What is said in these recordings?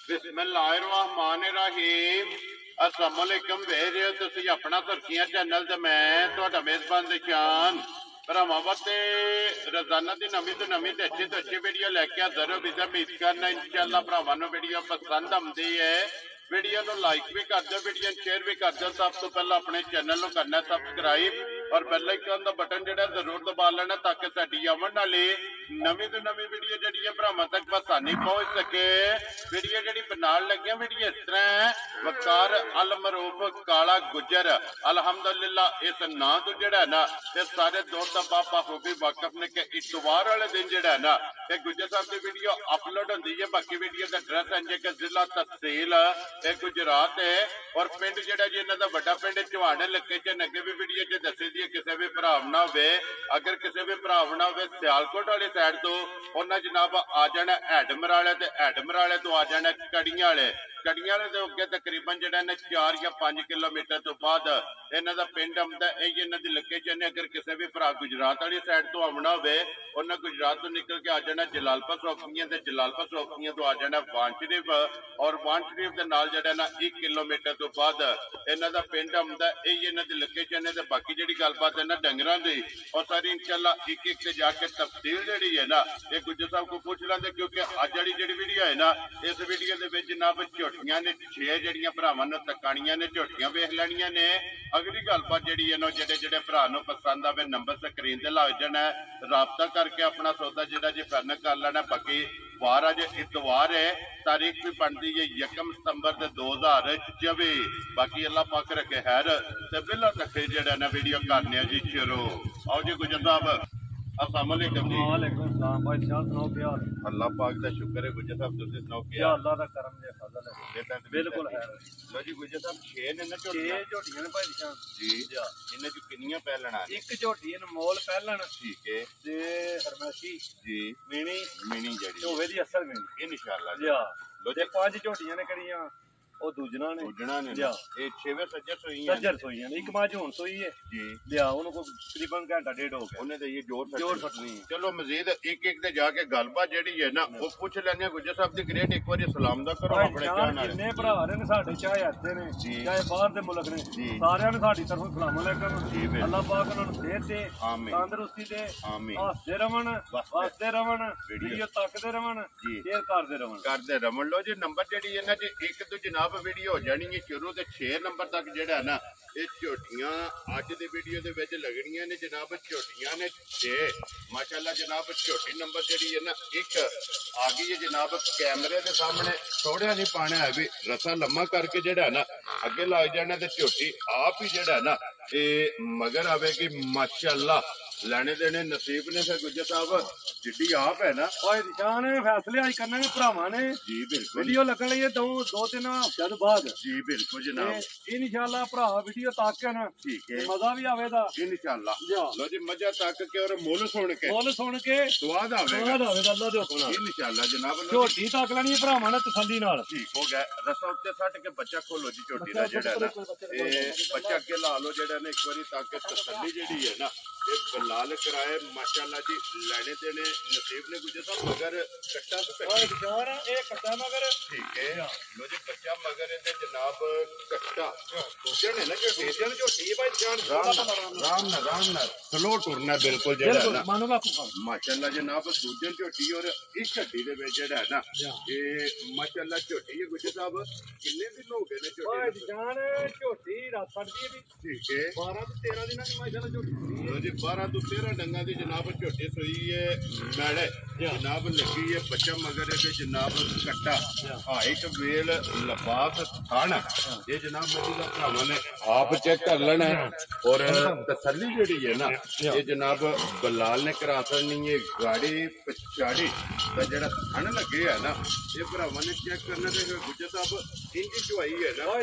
बिस्मिल्लाहिर्रहमानिर्रहीम। अस्सलामुअलैकुम। वेख रहे हो तुसी अपना सुर्खियां चैनल ते मैं तुहाडा मेजबान दिशान भरावां वास्ते रोजाना की नवी तो नवी ते अच्छी वीडियो लैके हाजिर हो। उम्मीद करना इंशाअल्लाह भरावां नूं वीडियो पसंद आउंदी है। वीडियो नूं लाइक भी कर दो, वीडियो शेयर भी कर दो। सब तो पहला अपने चैनल नूं करना सबसक्राइब और बेल आइकन का बटन जिहड़ा जरूर दबा लेना ताकि साडी आवन वाली नवी तो नवी वीडियो जिहड़ी है भरावां तक आसानी पहुंच सके। वीडियो जिहड़ी बनाउण लगे वीडियो इस तरह वकार अल मरूफ काला गुजर अलहमदुलिल्लाह इस नां तो जिहड़ा है ना ये सारे दोस्त बाबा खूबी वाकफ ने कि इतवार वाले दिन जिहड़ा है ना ये गुजर साहब की वीडियो अपलोड होंदी है। बाकी वीडियो का एड्रैस है कि जिला तहसील गुजरात है और पिंड जिहड़ा जी इन्हां दा वड्डा पिंड चौहान इलाके च अगे भी वीडियो च दसी दी किसी भी भरा ना हो। अगर किसी भी भरा ना हो सियालकोट वाली साइड तो उन्हें जनाब आ जाना हैडमराले ते हैडमराले तो आ जाना कड़ियां वाले कड़ियां वाले अगे तकरीबन जिहड़ा ने 4 या 5 किलोमीटर तो बाद इन्हां दा पिंड आउंदा है। इन्हां दी लोकेशन अगर किसी भी भरा गुजरात वाली साइड तो आउणा होवे उन्हें गुजरात तो निकल के आ जाना जलालपुर चौकियां ते जलालपुर चौकियां तो आ जाना वान शरीफ और वान शरीफ के नाल जिहड़ा ना 1 किलोमीटर तो बाद इन्हां दा पिंड आउंदा है। इन्हां दी लोकेशन है ते बाकी जिहड़ी गलबात है ना डंगरां दी और सारी इंशाअल्लाह एक एक ते जाके तफसील जिहड़ी है ना ये गुजर साहब को पूछ लेंदे क्योंकि अज वाली जिहड़ी वीडियो है ना इस वीडियो दे विच जनाब झोटियां ने 6 जिहड़ियां भरावां नूं तकाणियां ने झोटियां वेख लैणियां ने। अगली गलबात जिहड़ी है ना जिहड़े जिहड़े भरा नूं पसंद आवे नंबर स्क्रीन ते लग जाना राबता करके अपना सौदा जिहड़ा जी फाइनल कर लेना। बाकी वार अज इतवार है, तारीख भी बनती है 1 सितंबर 2024। बाकी अल्लाह पाक रखे खैर ते बिला तक जिहड़ा ना वीडियो करने जी शुरू। आओ जी गुजर साहब अस्सलाम वालेकुम जी। वालेकुम सलाम भाई साहब सुनाओ क्या हाल? अल्लाह पाक दा शुक्र है गुजर साहब तुसीं सुनाओ क्या? अल्लाह दा करम दे फजल है बिल्कुल है। लो जी गुजर साहब 6 ने ना 6 झोटियां ने भाई साहब जी इन्हां च किन्नियां पैलणा ने? एक झोटी अनमोल पहलन ठीक है ते हरमैशी जी मीनी मिनी जड़ी होवे दी असल मीनी इंशाअल्लाह जी। लो ते 5 झोटियां ने करियां ਉਹ ਦੂਜਣਾ ਨੇ ਨੇ ਲਿਆ ਇਹ 6ਵੇਂ ਸੱਜਰ ਸੋਈਆਂ ਨੇ। ਇੱਕ ਮਾਝ ਹੁਣ ਸੋਈ ਹੈ ਜੀ ਲਿਆ ਉਹਨੂੰ ਕੋਈ ਤਕਰੀਬਨ ਘੰਟਾ ਡੇਢ ਹੋ ਗਿਆ ਉਹਨੇ ਤੇ ਇਹ ਜੋਰ ਫਟਣੀ ਹੈ। ਚਲੋ ਮਜ਼ੀਦ ਇੱਕ ਇੱਕ ਤੇ ਜਾ ਕੇ ਗੱਲਬਾਤ ਜਿਹੜੀ ਹੈ ਨਾ ਉਹ ਪੁੱਛ ਲੈਣੇ ਆ। ਗੁਜਰ ਸਾਹਿਬ ਦੀ ਗ੍ਰੇਟ ਇੱਕ ਵਾਰੀ ਸਲਾਮ ਦਾ ਕਰੋ ਆਪਣੇ ਚਾਹਣ ਵਾਲੇ ਜਿੰਨੇ ਭਰਾ ਨੇ ਸਾਡੇ ਚਾਹੇ ਇੱਥੇ ਨੇ ਚਾਹੇ ਬਾਹਰ ਦੇ ਮੁਲਕ ਨੇ ਸਾਰਿਆਂ ਨੂੰ ਸਾਡੀ ਤਰਫੋਂ ਸਲਾਮ ਅਲੈਕੁਮ। ਅੱਲਾਹ ਪਾਕ ਉਹਨਾਂ ਨੂੰ ਸਿਹਤ ਦੇ ਤੰਦਰੁਸਤੀ ਦੇ ਹੱਸਦੇ ਰਵਣ ਵਸਦੇ ਰਵਣ ਵੀਡੀਓ ਤੱਕਦੇ ਰਵਣ ਸ਼ੇਅਰ ਕਰਦੇ ਰਵਣ। ਲੋ ਜੀ ਨੰਬਰ ਜਿਹੜੀ ਇਹਨਾਂ ਚ ਇੱਕ ਤੋਂ ਜਨਾਬ ਵੀਡੀਓ ਹੋ ਜਾਣੀ है शुरू तो 6 नंबर तक जिहड़ा ना ये झोटियां अज दे वीडियो दे विच लगणियां ने जनाब। झोटियां ने 6 माशाअल्लाह जनाब। झोटी नंबर जिहड़ी है ना एक आ गई है जनाब कैमरे दे सामने। थोड़ा नहीं पाना है भी रसा लम्मा करके जिहड़ा ना अगे लग जाना ते झोटी आप ही जिहड़ा ना ये मगर आवेगी माशाअल्लाह। ਲੈਣੇ ਦੇਣੇ ਨਸੀਬ ਨੇ ਫਿਰ ਗੁੱਜਰ ਸਾਹਿਬ ਜਿੱਡੀ ਆਪ ਹੈ ਨਾ ਓਏ ਨਿਸ਼ਾਨ ਫੈਸਲੇ ਅੱਜ ਕਰਨੇ ਨੇ ਭਰਾਵਾਂ ਨੇ ਜੀ ਬਿਲਕੁਲ। ਵੀਡੀਓ ਲੱਗਣ ਲਈ 2-3 ਹਫ਼ਤਿਆਂ ਤੋਂ ਬਾਅਦ ਜੀ ਬਿਲਕੁਲ ਜਨਾਬ। ਇਨਸ਼ਾਅੱਲਾ ਭਰਾ ਵੀਡੀਓ ਤਾਕਣ ਠੀਕ ਹੈ ਮਜ਼ਾ ਵੀ ਆਵੇਗਾ ਇਨਸ਼ਾਅੱਲਾ। ਲੋ ਜੀ ਮਜ਼ਾ ਤੱਕ ਕੇ ਔਰ ਮੁੱਲ ਸੁਣ ਕੇ ਸਵਾਦ ਆਵੇਗਾ ਅੱਲਾ ਦੇ ਹੁਕਮ ਨਾਲ ਇਨਸ਼ਾਅੱਲਾ ਜਨਾਬ। ਝੋਟੀ ਤੱਕ ਲੈਣੀ ਭਰਾਵਾਂ ਨੇ ਤਸੱਲੀ ਨਾਲ। ਠੀਕ ਹੋ ਗਿਆ ਰਸਾ ਉੱਤੇ ਸੱਟ ਕੇ ਬੱਚਾ ਖੋਲੋ ਜੀ ਝੋਟੀ ਦਾ ਜਿਹੜਾ ਨਾ ਇਹ ਬੱਚਾ ਅੱਗੇ ਲਾ ਲਓ ਜਿਹੜਾ ਨੇ ਇੱਕ ਵਾਰੀ ਤਾਂ ਕਿ ਤਸੱਲੀ ਜਿਹੜੀ ਹੈ ਨਾ ਇਹ लाल कराए माशाअल्लाह जी। लेने देने नसीब ने गुजर साहब मगर कट्टा तो कट्टा मगर ठीक है। लो जी बच्चा मगर है जनाब कट्टा पूछे ने ना जो टेजन जो टी भाई जान राम ना स्लो टुरना बिल्कुल जेड़ा माशाअल्लाह जनाब। दूजन झोटी और इस हड्डी दे विच जेड़ा ना ये माशाअल्लाह झोटी है गुजर साहब। कितने दिन हो गए ने झोटी जान झोटी रात पड़दी है ठीक है 12 से 13 दिन की माशाअल्लाह झोटी। लो जी 12 ਤੋਂ 13 ਡੰਗਾਂ ਦੀ ਜਨਾਬ ਝੋਟੀ ਸੋਈ ਹੈ ਮੈਲੇ जनाब लगी है बच्चा मगर है जनाब कट्टा हाइट वेल लफाफ थान ये जनाब मेरी भरावां ने आप चेक कर लेना है और तसल्ली जी है ना ये जनाब बलाल ने करा सकनी है गाड़ी पछाड़ी तो जरा थान लगे है ना ये भरावां ने चेक करना है गुजर साहब इंज चुवाई है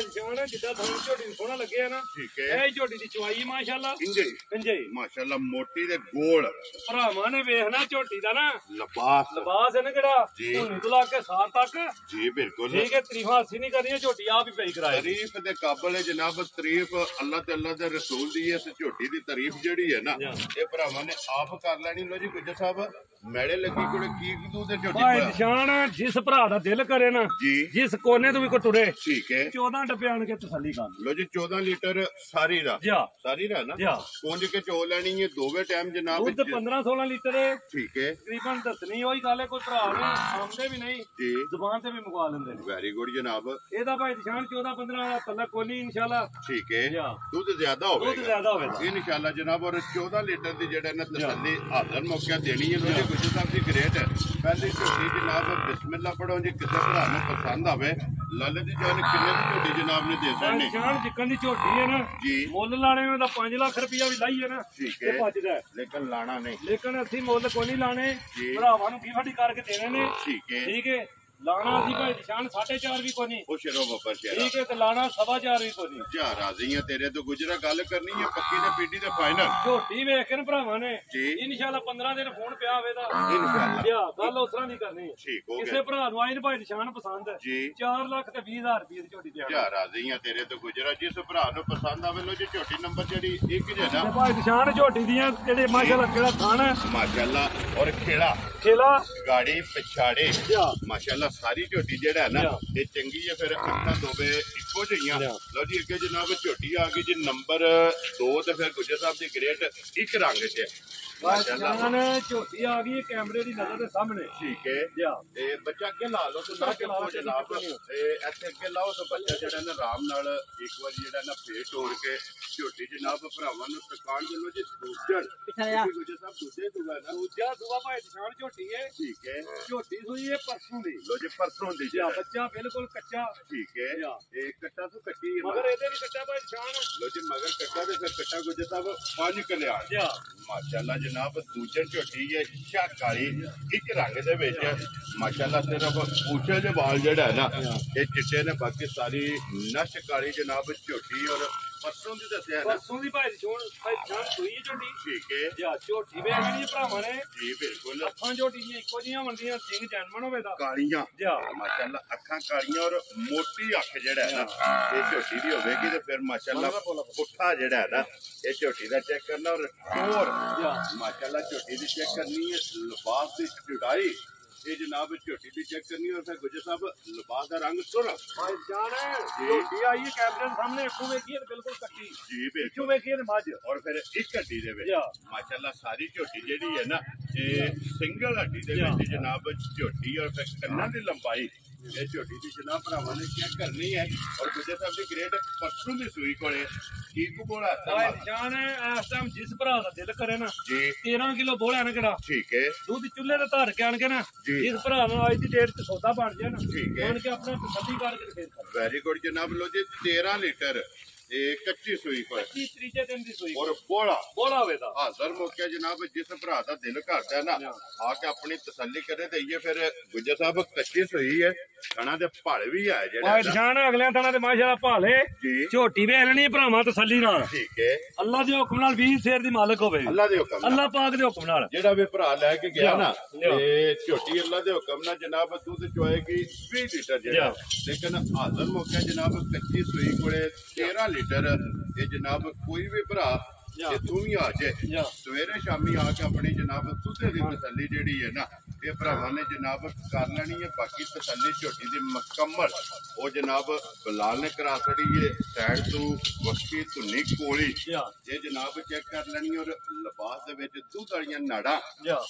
ना जिदा थान झोटी सोहना लगे है ना ठीक है झोटी की चुवाई माशाअल्लाह इंजे माशाअल्लाह मोटी ते गोल भरावां ने वेखना झोटी दा ना लिबास है ना जड़ा के सार तक जी बिल्कुल ठीक है। तरीफा असि नहीं करनी झोटी आप ही पई कराए तारीफ दे काबिल है जनाब। तारीफ अल्लाह ते अल्लाह दे रसूल दी इस झोटी दी तारीफ जेड़ी है ना ये भरावां ने आप कर लेनी। लो जी गुजर साहब ਮੈੜੇ ਲੱਗੀ ਕੋਲੇ ਕੀ ਦੂਧ ਦੇ ਝੋਟੀ ਭਾਈ ਨਿਸ਼ਾਨ ਜਿਸ ਭਰਾ ਦਾ ਦਿਲ ਕਰੇ ਨਾ ਜੀ ਜਿਸ ਕੋਨੇ ਤੋਂ ਵੀ ਕੋ ਟੁਰੇ ਠੀਕ ਹੈ 14 ਡੱਬੇ ਆਣ ਕੇ ਤਸੱਲੀ ਕਰ ਲੋ ਜੀ 14 ਲੀਟਰ ਸਾਰੀ ਦਾ ਸਾਰੀ ਦਾ ਨਾ ਪੁੰਜ ਕੇ ਚੋ ਲੈਣੀ ਹੈ ਦੋਵੇਂ ਟਾਈਮ ਜਨਾਬ ਦੁੱਧ 15-16 ਲੀਟਰ ਠੀਕ ਹੈ ਤਕਰੀਬਨ ਦੱਸਣੀ ਉਹੀ ਗੱਲ ਹੈ ਕੋਈ ਭਰਾ ਨੇ ਆਉਂਦੇ ਵੀ ਨਹੀਂ ਜੀ ਜ਼ੁਬਾਨ ਤੇ ਵੀ ਮੁਕਾ ਲੈਂਦੇ ਨੇ ਵੈਰੀ ਗੁੱਡ ਜਨਾਬ ਇਹਦਾ ਭਾਈ ਨਿਸ਼ਾਨ 14-15 ਦਾ ਤੱਲਾ ਕੋਈ ਨਹੀਂ ਇਨਸ਼ਾਅੱਲਾ ਠੀਕ ਹੈ ਦੁੱਧ ਜ਼ਿਆਦਾ ਹੋਵੇਗਾ ਦੁੱਧ ਜ਼ਿਆਦਾ ਹੋਵੇਗਾ ਇਨਸ਼ਾਅੱਲਾ ਜਨਾਬ ਔਰ 14 ਲੀਟਰ ਦੀ ਜਿਹੜਾ ਨਾ ਤਸੱਲੀ ਹਾਜ਼ਰ ਮੌਕਾ ਦੇਣੀ ਹੈ ਲੋਜੀ ਗੁੱਜਰ ਸਾਹਿਬ ਦੀ ਗ੍ਰੇਟ ਪਹਿਲੀ ਝੋਟੀ ਜਨਾਬ ਬਿਸਮਿਲ੍ਲਾ ਪੜੋ ਜੀ ਕਿਸੇ ਭਰਾ ਨੂੰ ਪਸੰਦ ਆਵੇ ਲੱਲ ਦੀ ਜਾਨ ਕਿੰਨੇ ਦੀ ਝੋਟੀ ਜਨਾਬ ਨੇ ਦੇ ਦੇਣੀ ਨਿਸ਼ਾਨ ਜਿੱਕਣ ਦੀ ਝੋਟੀ ਹੈ ਨਾ ਜੀ ਮੁੱਲ ਲਾਣੇ ਦਾ 5 ਲੱਖ ਰੁਪਇਆ ਵੀ ਲਾਈਏ ਨਾ ਠੀਕ ਹੈ ਭੱਜਦਾ ਲੇਕਿਨ ਲਾਣਾ ਨਹੀਂ ਲੇਕਿਨ ਅਸੀਂ ਮੁੱਲ ਕੋਈ ਨਹੀਂ ਲਾਣੇ ਭਰਾਵਾਂ ਨੂੰ ਕੀ ਕਰਕੇ ਦੇਣੇ ਨੇ ਠੀਕ ਹੈ ਲਾਣਾ ਅਸੀਂ ਭਾਈ ਨਿਸ਼ਾਨ 4.5 ਵੀ ਕੋਈ ਨਹੀਂ ਉਹ ਸ਼ਰੋ ਬੱਬਰ ਸ਼ੇਰਾ ਠੀਕ ਹੈ ਤੇ ਲਾਣਾ 4.5 ਵੀ ਕੋਈ ਨਹੀਂ ਜਾ ਰਾਜ਼ੀ ਆ ਤੇਰੇ ਤੋਂ ਗੁਜਰਾ ਗੱਲ ਕਰਨੀ ਹੈ ਪੱਕੀ ਤੇ ਪੀਟੀ ਦੇ ਫਾਈਨਲ ਝੋਟੀ ਵੇਖ ਕੇ ਭਰਾਵਾਂ ਨੇ ਇਨਸ਼ਾਅੱਲਾ 15 ਦਿਨ ਫੋਨ ਪਿਆ ਹੋਵੇ ਤਾਂ ਇਨਸ਼ਾਅੱਲਾ ਗੱਲ ਉਸ ਤਰ੍ਹਾਂ ਦੀ ਕਰਨੀ ਠੀਕ ਹੋ ਗਿਆ ਕਿਸੇ ਭਰਾ ਨੂੰ ਆਈ ਨੇ ਭਾਈ ਨਿਸ਼ਾਨ ਪਸੰਦ 4 ਲੱਖ ਤੇ 20,000 ਰੁਪਏ ਦੀ ਝੋਟੀ ਤੇ ਜਾ ਰਾਜ਼ੀ ਆ ਤੇਰੇ ਤੋਂ ਗੁਜਰਾ ਜਿਸ ਭਰਾ ਨੂੰ ਪਸੰਦ ਆਵੇ ਲੋ ਜੀ ਝੋਟੀ ਨੰਬਰ ਜਿਹੜੀ ਇੱਕ ਜਿਹੜਾ ਭਾਈ ਨਿਸ਼ਾਨ ਝੋਟੀ ਦੀਆਂ ਜਿਹੜੇ ਮਾਸ਼ਾਅੱਲਾ ਕਿਹੜਾ ਥਾਣ ਹੈ ਮਾਸ਼ਾਅੱਲਾ ਔਰ ਖੇੜਾ ਗਾੜੀ ਪਿਛਾੜੇ ਮਾਸ਼ਾਅੱਲਾ ਸਾਰੀ ਝੋਟੀ ਜਿਹੜਾ ਹੈ ਨਾ ਇਹ ਚੰਗੀ ਹੈ ਫਿਰ ਅੱਖਾਂ ਦੋਵੇਂ ਇੱਕੋ ਜਿਹੀਆਂ ਲਓ ਜੀ ਅੱਗੇ ਜਨਾਬ ਝੋਟੀ ਆ ਗਈ ਜੀ ਨੰਬਰ 2 ਤੇ ਫਿਰ ਗੁੱਜਰ ਸਾਹਿਬ ਦੀ ਗ੍ਰੇਟ ਇੱਕ ਰੰਗ 'ਚ ਮਾਸ਼ਾਅੱਲਾ ਝੋਟੀ ਆ ਗਈ ਕੈਮਰੇ ਦੀ ਨਜ਼ਰ ਦੇ ਸਾਹਮਣੇ ਠੀਕ ਹੈ ਤੇ ਬੱਚਾ ਅੱਗੇ ਲਾ ਲਓ ਤੇ ਜਨਾਬ ਤੇ ਇੱਥੇ ਅੱਗੇ ਲਾਓ ਤਾਂ ਬੱਚਾ ਜਿਹੜਾ ਨਾ ਆਰਾਮ ਨਾਲ ਇੱਕ ਵਾਰੀ ਜਿਹੜਾ ਨਾ ਫੇਰ ਤੋੜ ਕੇ ਝੋਟੀ ਜਨਾਬ ਭਰਾਵਾਂ ਨੂੰ ਤਕਾਨ ਦੇ ਲੋ ਜੀ ਦੂਜਾ ਗੁੱਜਰ ਸਾਹਿਬ ਦੂਜਾ ਦੂਆ ਭਾਈ ਨਿਸ਼ਾਨ ਝੋਟੀ ਹੈ ਠੀਕ ਹੈ ਝੋਟੀ ਸੂਈ ਹੈ ਪਰਸੋਂ ਦੀ ਲੋ ਜੀ ਪਰਸੋਂ ਦੀ ਬੱਚਾ ਬਿਲਕੁਲ ਕੱਚਾ ਠੀਕ ਹੈ ਇਹ ਕੱਟਾ ਤੋਂ ਕੱਟੀ ਹੈ ਮਗਰ ਇਹਦੇ ਵੀ ਕੱਟਾ ਭਾਈ ਨਿਸ਼ਾਨ ਲੋ ਜੀ ਮਗਰ ਕੱਟਾ ਤੇ ਫਿਰ ਕੱਟਾ ਗੁੱਜਰ ਸਾਹਿਬ 5 ਕਲਿਆ ਮਾਸ਼ਾਅੱਲਾ ਜਨਾਬ ਦੂਜੇ ਝੋਟੀ ਹੈ ਸ਼ਾਹ ਕਾਲੀ ਇੱਕ ਰੰਗ ਦੇ ਵਿੱਚ ਮਾਸ਼ਾਅੱਲਾ ਸਿਰਫ ਪੂਛੇ ਦੇ ਵਾਲ ਜਿਹੜਾ ਹੈ ਨਾ ਇਹ ਚਿੱਟੇ ਨੇ ਬਾਕੀ ਸਾਰੀ ਨਸ਼ ਕਾਲੀ ਜਨਾਬ ਝੋਟੀ ਔਰ ਪਰਸੋਂ ਦੀ ਦੱਸਿਆ ਨਾ ਪਰਸੋਂ ਦੀ ਭਾਈ ਜਾਨ ਸੂਈ ਹੈ ਝੋਟੀ ਠੀਕ ਹੈ ਜਾਂ ਝੋਟੀ ਵੇਖ ਜਿਹੜੀ ਭਰਾਵਾਂ ਨੇ ਜੀ ਬਿਲਕੁਲ ਅੱਖਾਂ ਝੋਟੀ ਦੀਆਂ ਇੱਕੋ ਜਿਹੀਆਂ ਹੁੰਦੀਆਂ ਸਿੰਘ ਜਨਮਨ ਹੋਵੇ ਤਾਂ ਕਾਲੀਆਂ ਜਾਂ ਮਾਸ਼ਾਅੱਲਾ ਅੱਖਾਂ ਕਾਲੀਆਂ ਔਰ ਮੋਟੀ ਅੱਖ ਜਿਹੜਾ ਹੈ ਨਾ ਇਹ ਝੋਟੀ ਦੀ ਹੋਵੇਗੀ ਤੇ ਫਿਰ ਮਾਸ਼ਾਅੱਲਾ ਪੁੱਠਾ ਜਿਹੜਾ ਹੈ ਨਾ ਇਹ ਝੋਟੀ ਦਾ ਚੈੱਕ ਕਰਨਾ ਔਰ ਟੋਰ ਮਾਸ਼ਾਅੱਲਾ ਝੋਟੀ ਦੀ ਚੈੱਕ ਕਰਨੀ ਹੈ ਲਿਬਾਸ ਦੀ ਚੁੜਾਈ ਇਹ ਜਨਾਬ ਝੋਟੀ ਦੀ ਚੈੱਕ ਕਰਨੀ ਔਰ ਫਿਰ ਗੁੱਜਰ ਸਾਹਿਬ ਲਿਬਾਸ ਦਾ ਰੰਗ ਸੁਰ ਭਾਈ ਜਾਨ ਝੋਟੀ ਆਈ ਹੈ ਕੈਮਰੇ ਸਾਹਮਣੇ ਇੱਕੋ ਵੇਖੀਏ ਬਿਲਕੁਲ ਕੱਟੀ ਜੀ ਬਿਲਕੁਲ ਵੇਖੀਏ ਮੱਝ ਔਰ ਫਿਰ ਇੱਕ ਹੱਡੀ ਦੇ ਵਿੱਚ ਮਾਸ਼ਾਅੱਲਾ ਸਾਰੀ ਝੋਟੀ ਜਿਹੜੀ ਹੈ ਨਾ ਇਹ ਸਿੰਗਲ ਹੱਡੀ ਦੇ ਵਿੱਚ ਜਨਾਬ ਝੋਟੀ ਔਰ ਫਿਰ ਕੰਨਾਂ ਦੀ ਲੰਬਾਈ ਇਹ ਝੋਟੀ ਦੀ ਜਨਾਬ ਭਰਾਵਾਂ ਨੇ ਚੈੱਕ ਕਰਨੀ ਹੈ ਔਰ ਗੁੱਜਰ ਸਾਹਿਬ ਦੀ ਗ੍ਰੇਡ ਪਰਸੋਂ ਦੀ ਸੂਈ ਕੋਲੇ ਠੀਕ ਬੋਲਾ ਜਾਨ ਇਸ ਟਾਈਮ ਜਿਸ ਭਰਾ ਦਾ ਦਿਲ ਕਰੇ ਨਾ ਜੀ 13 ਕਿਲੋ ਬੋਲਿਆ ਨਾ ਕਿਹੜਾ ਠੀਕ ਹੈ ਦੁੱਧ ਚੁੱਲ੍ਹੇ ਤੇ ਧਰ ਕੇ ਆਣ ਕੇ ਨਾ ਜਿਸ ਭਰਾ ਨੂੰ ਅੱਜ ਦੀ ਡੇਟ 'ਚ ਸੌਦਾ ਬਣ ਜਾਏ ਨਾ ਠੀਕ ਹੈ ਆਣ ਕੇ ਆਪਣਾ ਤਸੱਲੀ ਕਰਕੇ ਫੇਰ ਕਰ ਵੈਰੀ ਗੁੱਡ ਜਨਾਬ ਲੋ ਜੀ 13 ਲੀਟਰ ਇਹ ਕੱਚੀ ਸੂਈ ਪਰ ਤੀਜੇ ਦਿਨ ਦੀ ਸੂਈ ਔਰ ਬੋਲਾ ਹੋਵੇ ਤਾਂ ਹਾਜ਼ਰ ਮੌਕੇ ਜਨਾਬ ਜਿਸ ਭਰਾ ਦਾ ਦਿਲ ਕਰਦਾ ਨਾ ਆ ਕੇ ਆਪਣੀ ਤਸੱਲੀ ਕਰੇ ਤੇ ਇਹ ਫਿਰ ਗੁੱਜਰ ਸਾਹਿਬ ਕੱਚੀ ਸੂਈ ਹੈ ਥਣਾ ਦੇ ਭਾਲੇ ਵੀ ਹੈ ਜਿਹੜਾ ਨਿਸ਼ਾਨ ਅਗਲਿਆਂ ਥਣਾ ਦੇ ਮਾਸ਼ਾਅੱਲਾ ਭਾਲੇ ਝੋਟੀ ਵੇਖ ਲੈਣੀ ਭਰਾਵਾਂ ਤਸੱਲੀ ਨਾਲ ਠੀਕ ਹੈ ਅੱਲਾ ਦੇ ਹੁਕਮ ਨਾਲ 20 ਸ਼ੇਰ ਦੀ ਮਾਲਕ ਹੋਵੇ ਅੱਲਾ ਦੇ ਹੁਕਮ ਅੱਲਾ ਪਾਕ ਦੇ ਹੁਕਮ ਨਾਲ ਜਿਹੜਾ ਵੀ ਭਰਾ ਲੈ ਕੇ ਗਿਆ ਨਾ ਇਹ ਝੋਟੀ ਅੱਲਾ ਦੇ ਹੁਕਮ ਨਾਲ ਜਨਾਬ ਦੁੱਧ ਚੋਏਗੀ 20 ਲੀਟਰ ਜਿਹੜਾ ਲੇਕਿਨ ਹਾਜ਼ਰ ਮੌਕੇ ਜਨਾਬ ਕੱਚੀ ਸੂਈ ਕੋਲੇ 13 ਲੀਟਰ ਇਹ ਜਨਾਬ ਕੋਈ ਵੀ ਭਰਾ ਜੇ ਤੂੰ ਵੀ ਆ ਜਾਏ ਸਵੇਰੇ ਸ਼ਾਮੀ ਆ ਕੇ ਆਪਣੀ ਜਨਾਬ ਦੁੱਧੇ ਦੀ ਤਸੱਲੀ ਜਿਹੜੀ ਹੈ ਨਾ ਇਹ ਭਰਾਵਾਂ ਨੇ ਜਨਾਬ ਕਰ ਲੈਣੀ ਹੈ ਬਾਕੀ ਤਸੱਲੀ ਝੋਟੀ ਦੀ ਮੁਕੰਮਲ ਉਹ ਜਨਾਬ ਬਲਾਲ ਨੇ ਕਰਾ ਛੜੀ ਹੈ ਸਾਈਡ ਤੋਂ ਵਸਕੀ ਧੁੰਨੀ ਕੋਲੀ ਇਹ ਜਨਾਬ ਚੈੱਕ ਕਰ ਲੈਣੀ ਔਰ ਲਿਬਾਸ ਦੇ ਵਿੱਚ ਦੁੱਧ ਵਾਲੀਆਂ ਨਾੜਾਂ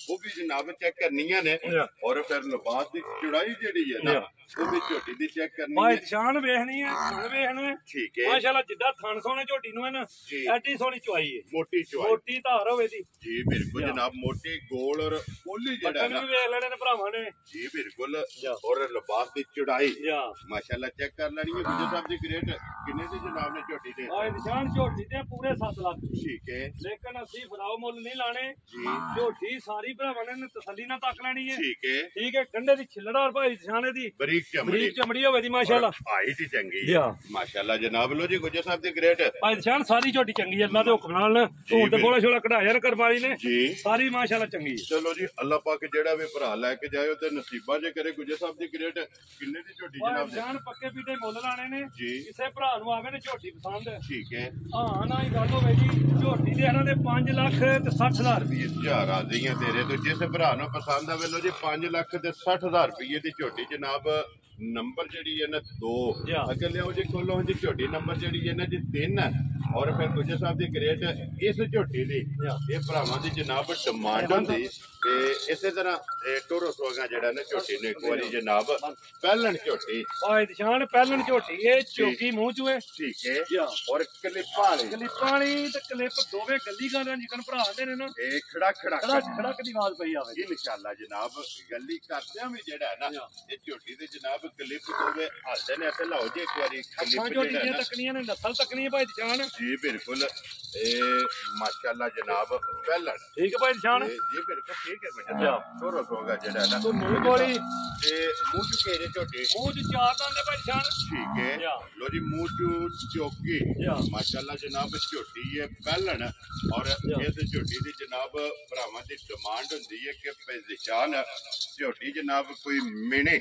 ਉਹ ਵੀ ਜਨਾਬ ਚੈੱਕ ਕਰਨੀਆਂ ਨੇ ਔਰ ਫਿਰ ਲਿਬਾਸ ਦੀ ਚੁੜਾਈ ਜਿਹੜੀ ਹੈ ਨਾ ਉਹ ਵੀ ਝੋਟੀ ਦੀ ਚੈੱਕ ਕਰਨੀ ਹੈ ਨਿਸ਼ਾਨ ਵੇਖਣੀ ਹੈ ਥਣ ਵੇਖਣਾ ਠੀਕ ਹੈ ਮਾਸ਼ਾਅੱਲਾ ਜਿੱਦਾਂ ਥਣ ਸੋਹਣੇ ਝੋਟੀ ਨੂੰ ਹੈ ਨਾ ਐਡੀ ਸੋਹਣੀ ਚੁਆਈ ਹੈ ਮੋਟੀ ਧਾਰ ਹੋਵੇ ਦੀ ਜੀ ਬਿਲਕੁਲ ਜਨਾਬ ਮੋਟੀ ਗੋਲ ਔਰ ਪੋਲੀ ਜਿਹੜਾ ਨਾ ਵੇਖ ਲੈਣੇ ਨੇ ਭਰਾਵਾਂ ਨੇ ਜੀ ਬਿਲਕੁਲ ਔਰ ਲਿਬਾਸ ਦੀ ਚੁੜਾਈ ਮਾਸ਼ਾਅੱਲਾ ਚੈੱਕ ਕਰ ਲੈਣੀ ਹੈ ਗੁੱਜਰ ਸਾਹਿਬ ਦੀ ਗ੍ਰੇਟ ਕਿੰਨੇ ਦੀ ਜਨਾਬ ਨੇ ਝੋਟੀ ਦੇ ਨਿਸ਼ਾਨ ਝੋਟੀ ਦੇ ਪੂਰੇ 7 ਲੱਖ ਠੀਕ ਹੈ ਲੇਕਿਨ ਅਸੀਂ ਫਰਾਓ ਮੁੱਲ ਨਹੀਂ ਲਾਣੇ ਝੋਟੀ ਸਾਰੀ ਭਰਾਵਾਂ ਨੇ ਤਸੱਲੀ ਨਾਲ ਤੱਕ ਲੈਣੀ ਹੈ ਠੀਕ ਹੈ ਗੰਡੇ ਦੀ ਛਿੱਲੜਾ ਔਰ ਭਾਈ ਨਿਸ਼ਾਨੇ ਦੀ ਬਰੀਕ ਚਮੜੀ ਹੋਵੇ ਦੀ ਮਾਸ਼ਾਅੱਲਾ ਹਾਈਟ ਹੀ ਚੰਗੀ ਹੈ ਮਾਸ਼ਾਅੱਲਾ ਜਨਾਬ ਲੋ ਜੀ ਗੁੱਜਰ ਸਾਹਿਬ ਦੀ ਗ੍ਰੇਟ ਭਾਈ ਨਿਸ਼ਾਨ ਸਾਰੀ ਝੋਟੀ ਚੰਗੀ ਹੈ ਅੱਲਾ ਦੇ ਹੁਕਮ ਨਾਲ ਹੁਣ ਤੇ ਬੋਲਾ ਛੋਲਾ ਕਢਾਇਆ ਨਾ ਕਰਵਾਈ ਨੇ ਸਾਰੀ ਮਾਸ਼ਾਅੱਲਾ ਚੰਗੀ ਹੈ ਚਲੋ ਜੀ ਅੱਲਾ ਪਾਕ ਜਿਹੜਾ ਵੀ ਕੋਈ ਭਰਾ ਲੈ ਕੇ ਜਾਇਓ ਤੇ ਨਸੀਬਾਂ ਜੇ ਕਰੇ ਗੁਜਰ ਸਾਹਿਬ ਦੀ ਗ੍ਰੇਟ ਕਿੰਨੇ ਦੀ ਝੋਟੀ ਜਨਾਬ ਜਾਨ ਪੱਕੇ ਪੀਟੇ ਮੁੱਲ ਲਾਣੇ ਨੇ ਜੀ ਕਿਸੇ ਭਰਾ ਨੂੰ ਆਵੇ ਨੇ ਝੋਟੀ ਪਸੰਦ ਠੀਕ ਹੈ ਹਾਂ ਨਾ ਹੀ ਗੱਲ ਹੋਵੇ ਜੀ ਝੋਟੀ ਦੇ ਇਹਨਾਂ ਦੇ 5,60,000 ਰੁਪਏ ਯਾਰ ਆਦੀਆਂ ਤੇਰੇ ਤੋਂ ਜਿਸ ਭਰਾ ਨੂੰ ਪਸੰਦ ਆਵੇ ਲੋ ਜੀ 5,60,000 ਰੁਪਏ ਦੀ ਝੋਟੀ ਜਨਾਬ ਨੰਬਰ ਜਿਹੜੀ ਹੈ ਨਾ 2 ਅੱਗੇ ਲਿਆਓ ਜੀ ਖੋਲੋ ਜੀ ਝੋਟੀ ਨੰਬਰ ਜਿਹੜੀ ਹੈ ਨਾ ਜੀ 3 ਔਰ ਫਿਰ ਗੁਜਰ ਸਾਹਿਬ ਦੀ ਗ੍ਰੇਟ ਇਸ ਝੋਟੀ ਦੀ ਇਹ ਭਰਾਵਾਂ ਦੀ ਜਨਾਬ ਡਿਮਾਂਡ ਹੁੰਦੀ ਤੇ ਇਸੇ ਤਰ੍ਹਾਂ ਟੋਰੋ ਸੋਗਾ ਜਿਹੜਾ ਨਾ ਝੋਟੀ ਨੇ ਇੱਕ ਵਾਰੀ ਜਨਾਬ ਪਹਿਲਣ ਝੋਟੀ ਓਏ ਨਿਸ਼ਾਨ ਪਹਿਲਣ ਝੋਟੀ ਇਹ ਚੋਕੀ ਮੂੰਹ ਚੂਏ ਠੀਕ ਹੈ ਔਰ ਕਲਿੱਪਾਂ ਵਾਲੀ ਤੇ ਕਲਿੱਪ ਦੋਵੇਂ ਗੱਲੀ ਗਾਂ ਜਿਕਨ ਭਰਾ ਦੇ ਨੇ ਨਾ ਇਹ ਖੜਾ ਖੜਕ ਦੀ ਆਵਾਜ਼ ਪਈ ਆਵੇ ਇਨਸ਼ਾਅੱਲਾ ਜਨਾਬ ਗੱਲੀ ਕਰਦਿਆਂ ਵੀ ਜਿਹੜਾ ਹੈ ਨਾ ਇਹ ਝੋਟੀ ਦੇ ਜਨਾਬ ਕਲਿੱਪ ਦੋਵੇਂ ਹੱਸਦੇ ਨੇ ਤੇ ਲਾਓ ਜੀ ਇੱਕ ਵਾਰੀ ਕਲਿੱਪ ਝੋਟੀ ਦੀਆਂ ਤੱਕਣੀਆਂ ਨੇ ਨਸਲ ਤੱਕਣੀ ਹੈ ਭਾਈ ਨਿਸ਼ਾਨ ਜੀ ਬਿਲਕੁਲ ਇਹ ਮਾਸ਼ਾਅੱਲਾ ਜਨਾਬ ਪਹਿਲਣ ਠੀਕ ਹੈ ਭਾਈ ਨਿਸ਼ਾਨ ਜੀ ਬਿਲਕੁਲ ਠੀਕ ਹੈ ਬੇਟਾ ਟੋਰੋ ਸੋਗਾ ਜਿਹੜਾ ਨਾ ਤੂੰ ਮੂੰਹ ਕੋਲੀ ਤੇ ਮੂੰਹ ਚ ਘੇਰੇ ਝੋਟੀ ਮੂੰਹ ਚ ਚਾਰ ਦੰਦ ਭਾਈ ਨਿਸ਼ਾਨ ਠੀਕ ਹੈ ਲੋ ਜੀ ਮੂੰਹ ਚ ਚੋਕੀ ਮਾਸ਼ਾਅੱਲਾ ਜਨਾਬ ਝੋਟੀ ਹੈ ਪਹਿਲਣ ਔਰ ਇਸ ਝੋਟੀ ਦੀ ਜਨਾਬ ਭਰਾਵਾਂ ਦੀ ਡਿਮਾਂਡ ਹੁੰਦੀ ਹੈ ਕਿ ਨਿਸ਼ਾਨ ਝੋਟੀ ਜਨਾਬ ਕੋਈ ਮਿਣੇ